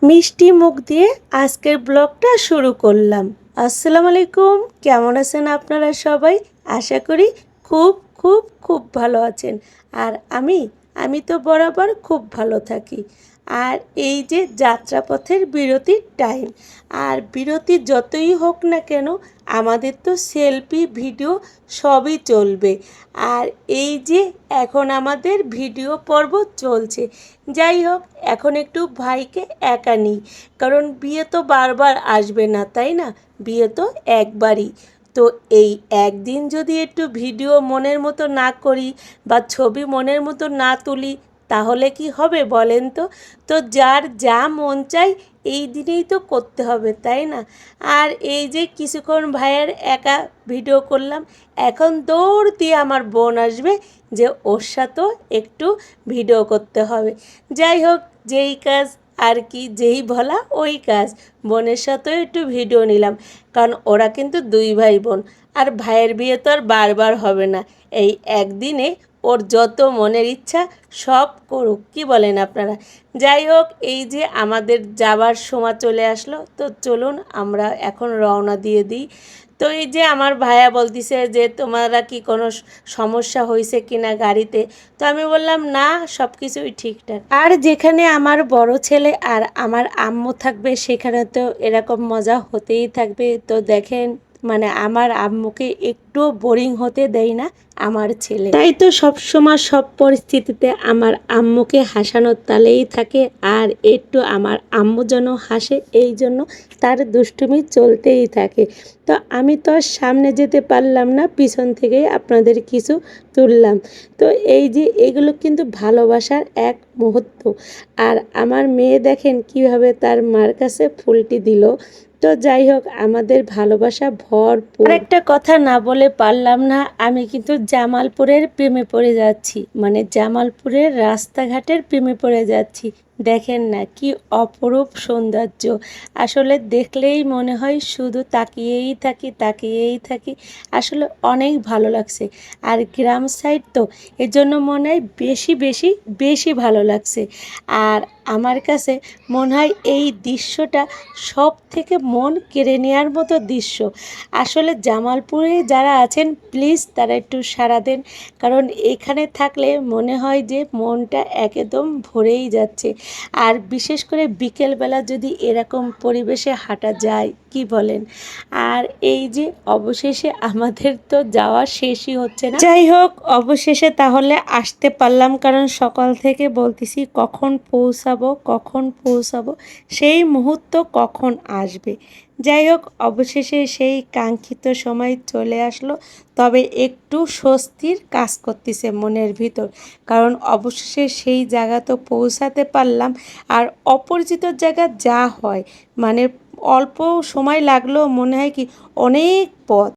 মিষ্টি মুখ দিয়ে আজকের ব্লগটা শুরু করলাম। আসসালামু আলাইকুম, কেমন আছেন আপনারা সবাই? আশা করি খুব খুব খুব ভালো আছেন। আর আমি তো বরাবর খুব ভালো থাকি। আর এই যে যাত্রাপথের বিরতির টাইম, আর বিরতি যতই হোক না কেন আমাদের তো সেলফি ভিডিও সবই চলবে। আর এই যে এখন আমাদের ভিডিও পর্ব চলছে। যাই হোক, এখন একটু ভাইকে একা নিই, কারণ বিয়ে তো বারবার আসবে না, তাই না? বিয়ে তো একবারই। তো এই একদিন যদি একটু ভিডিও মনের মতো না করি বা ছবি মনের মতো না তুলি, তাহলে কি হবে বলেন তো? তো যার যা মন চাই এই দিনেই তো করতে হবে, তাই না? আর এই যে কিছুক্ষণ ভাইয়ের একা ভিডিও করলাম, এখন দৌড় দিয়ে আমার বোন আসবে যে ওর সাথেও একটু ভিডিও করতে হবে। যাই হোক, যেই কাজ আর কি, যেই বলা ওই কাজ। বোনের সাথেও একটু ভিডিও নিলাম, কারণ ওরা কিন্তু দুই ভাই বোন। আর ভাইয়ের বিয়ে তো আর বারবার হবে না, এই একদিনে ওর যত মনের ইচ্ছা সব করুক, কি বলেন আপনারা? যাই হোক, এই যে আমাদের যাবার সময় চলে আসলো, তো চলুন আমরা এখন রওনা দিয়ে দিই। তো এই যে আমার ভাইয়া বলতিছে যে তোমরা কি কোনো সমস্যা হয়েছে কিনা গাড়িতে? তো আমি বললাম না, সব কিছুই ঠিকঠাক। আর যেখানে আমার বড় ছেলে আর আমার আম্মু থাকবে সেখানে তো এরকম মজা হতেই থাকবে। তো দেখেন, মানে আমার আম্মুকে একটুও বোরিং হতে দেয় না আমার ছেলে। তাই তো সব সময় সব পরিস্থিতিতে আমার আম্মুকে হাসানোর তালেই থাকে। আর একটু আমার আম্মু যেন হাসে, এই জন্য তার দুষ্টুমি চলতেই থাকে। তো আমি তো আর সামনে যেতে পারলাম না, পিছন থেকেই আপনাদের কিছু তুললাম। তো এই যে এগুলো কিন্তু ভালোবাসার এক মুহূর্ত। আর আমার মেয়ে দেখেন কিভাবে তার মার কাছে ফুলটি দিল। তো যাই হোক, আমাদের ভালোবাসা ভরপুর। একটা কথা না বলে পারলাম না, আমি কিন্তু জামালপুরের প্রেমে পড়ে যাচ্ছি, মানে জামালপুরের রাস্তাঘাটের প্রেমে পড়ে যাচ্ছি। দেখেন না কি অপরূপ সৌন্দর্য, আসলে দেখলেই মনে হয় শুধু তাকিয়েই থাকি তাকিয়েই থাকি। আসলে অনেক ভালো লাগছে। আর গ্রাম সাইড তো, এজন্য মনে হয় বেশি বেশি বেশি ভালো লাগছে। আর আমার কাছে মনে হয় এই দৃশ্যটা সব থেকে মন কেড়ে নেওয়ার মতো দৃশ্য। আসলে জামালপুরে যারা আছেন প্লিজ তারা একটু সাড়া দেন, কারণ এখানে থাকলে মনে হয় যে মনটা একদম ভরেই যাচ্ছে। আর বিশেষ করে বিকেলবেলা যদি এরকম পরিবেশে হাঁটা যায়, কি বলেন? আর এই যে অবশেষে আমাদের তো যাওয়া শেষই হচ্ছে না। যাই হোক, অবশেষে তাহলে আসতে পারলাম, কারণ সকাল থেকে বলতেছি কখন পৌঁছাবো কখন পৌঁছাবো, সেই মুহূর্ত কখন আসবে। যাই হোক, অবশেষে সেই কাঙ্ক্ষিত সময় চলে আসলো। তবে একটু স্বস্তির কাজ করতেছে মনের ভিতর, কারণ অবশেষে সেই জায়গা তো পৌঁছাতে পারলাম। আর অপরিচিত জায়গা যা হয়, মানে অল্প সময় লাগলেও মনে হয় কি অনেক পথ।